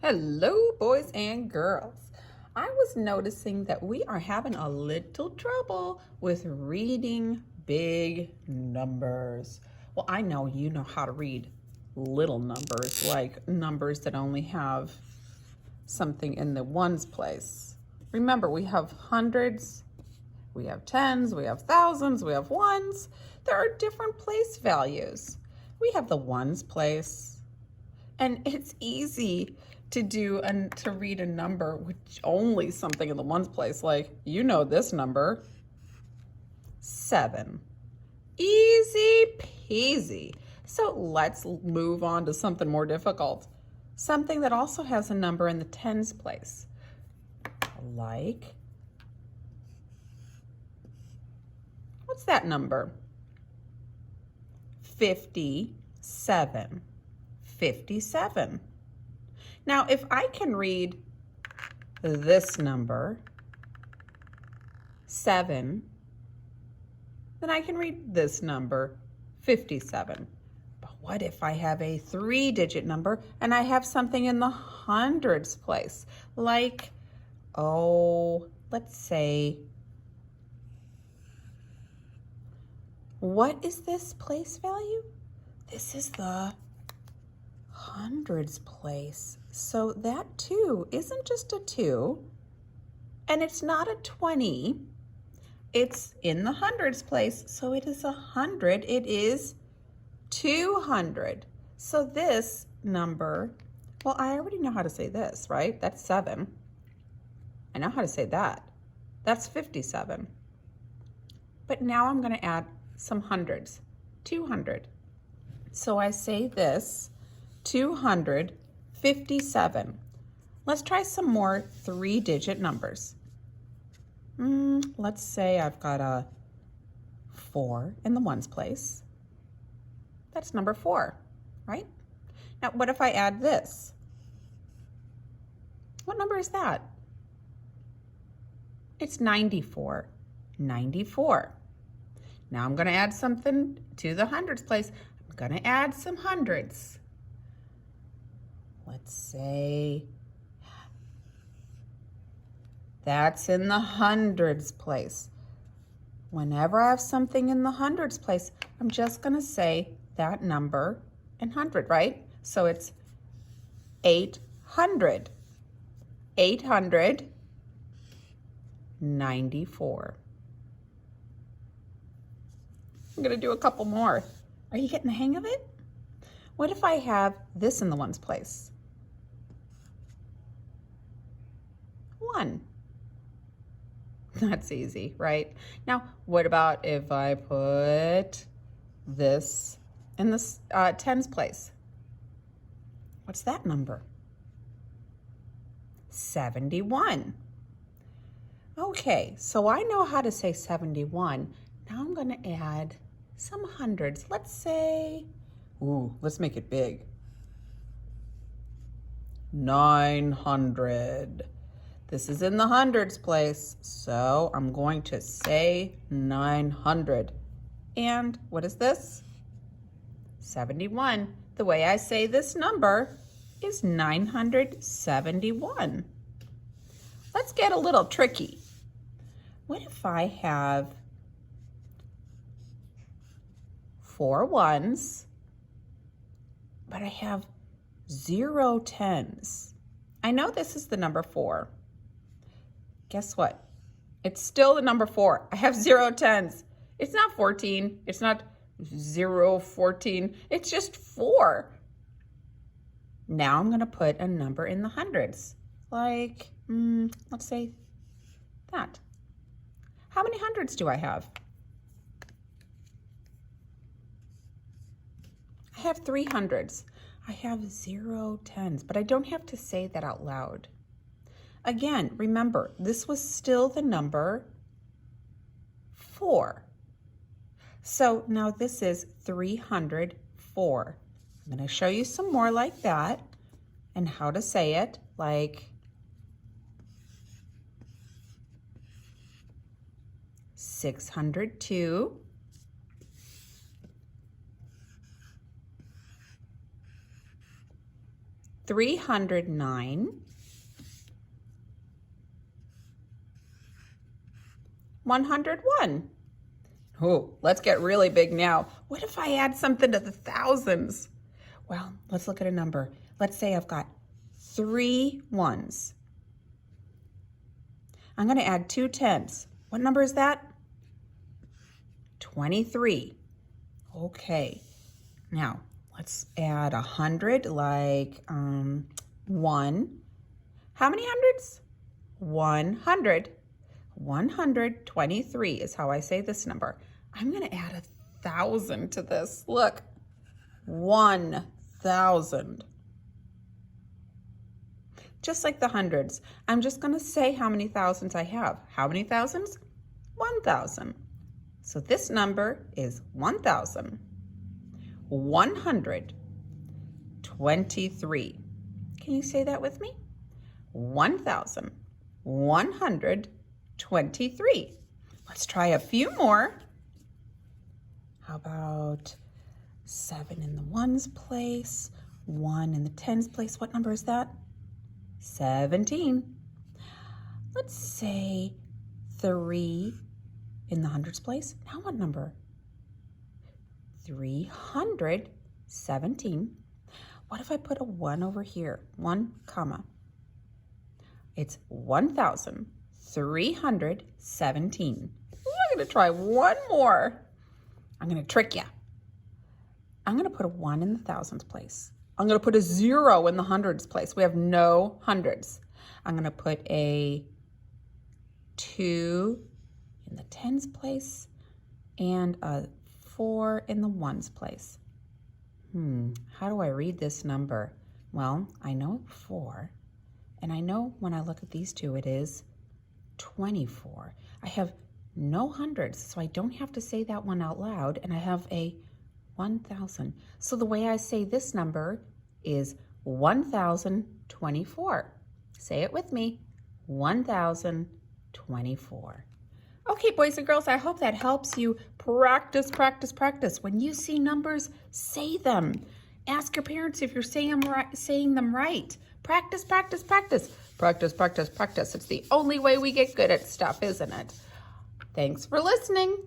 Hello, boys and girls. I was noticing that we are having a little trouble with reading big numbers. Well, I know you know how to read little numbers, like numbers that only have something in the ones place. Remember, we have hundreds, we have tens, we have thousands, we have ones. There are different place values. We have the ones place, and it's easy to do and to read a number with only something in the ones place, like you know this number, 7. Easy peasy. So let's move on to something more difficult. Something that also has a number in the tens place. Like, what's that number? 57. 57. Now, if I can read this number, 7, then I can read this number, 57. But what if I have a 3-digit number and I have something in the hundreds place? Like, let's say, what is this place value? This is the hundreds place. So that 2 isn't just a 2, and it's not a 20. It's in the hundreds place, so it is 100. It is 200. So this number, well, I already know how to say this, right? That's 7. I know how to say that. That's 57. But now I'm going to add some hundreds. 200. So I say this, 257. Let's try some more 3-digit numbers. Let's say I've got a 4 in the ones place. That's number 4, right? Now, what if I add this? What number is that? It's 94. 94. Now I'm going to add something to the hundreds place. I'm going to add some hundreds. Let's say that's in the hundreds place. Whenever I have something in the hundreds place, I'm just going to say that number in 100, right? So it's 800. 894. I'm going to do a couple more. Are you getting the hang of it? What if I have this in the ones place? 1. That's easy, right? Now, what about if I put this in the tens place? What's that number? 71. Okay, so I know how to say 71. Now I'm going to add some hundreds. Let's say, let's make it big. 900. This is in the hundreds place, so I'm going to say 900. And what is this? 71. The way I say this number is 971. Let's get a little tricky. What if I have 4 ones, but I have 0 tens? I know this is the number 4. Guess what? It's still the number 4. I have 0 tens. It's not 14. It's not 014. It's just 4. Now I'm going to put a number in the hundreds. Like, let's say that. How many hundreds do I have? I have 3 hundreds. I have 0 tens, but I don't have to say that out loud. Again, remember, this was still the number 4. So now this is 304. I'm going to show you some more like that and how to say it, like 602, 309, 101. Oh, let's get really big now. What if I add something to the thousands? Well, let's look at a number. Let's say I've got 3 ones. I'm going to add 2 tens. What number is that? 23. Okay. Now, let's add 100, like 1. How many hundreds? 100. 123 is how I say this number. I'm going to add 1,000 to this. Look, 1,000. Just like the hundreds, I'm just going to say how many thousands I have. How many thousands? 1,000. So this number is 1,000. 123. Can you say that with me? 1,123. Let's try a few more. How about 7 in the ones place, 1 in the tens place? What number is that? 17. Let's say 3 in the hundreds place. Now what number? 317. What if I put a 1 over here? 1 comma. It's 1,317. I'm going to try one more. I'm going to trick you. I'm going to put a 1 in the thousands place. I'm going to put a 0 in the hundreds place. We have no hundreds. I'm going to put a 2 in the tens place and a 4 in the ones place. How do I read this number? Well, I know 4, and I know when I look at these two, it is 24. I have no hundreds, so I don't have to say that one out loud, and I have a 1,000. So the way I say this number is 1,024. Say it with me, 1,024. Okay, boys and girls, I hope that helps you practice, practice, practice. When you see numbers, say them. Ask your parents if you're saying them right. Practice, practice, practice. Practice, practice, practice. It's the only way we get good at stuff, isn't it? Thanks for listening.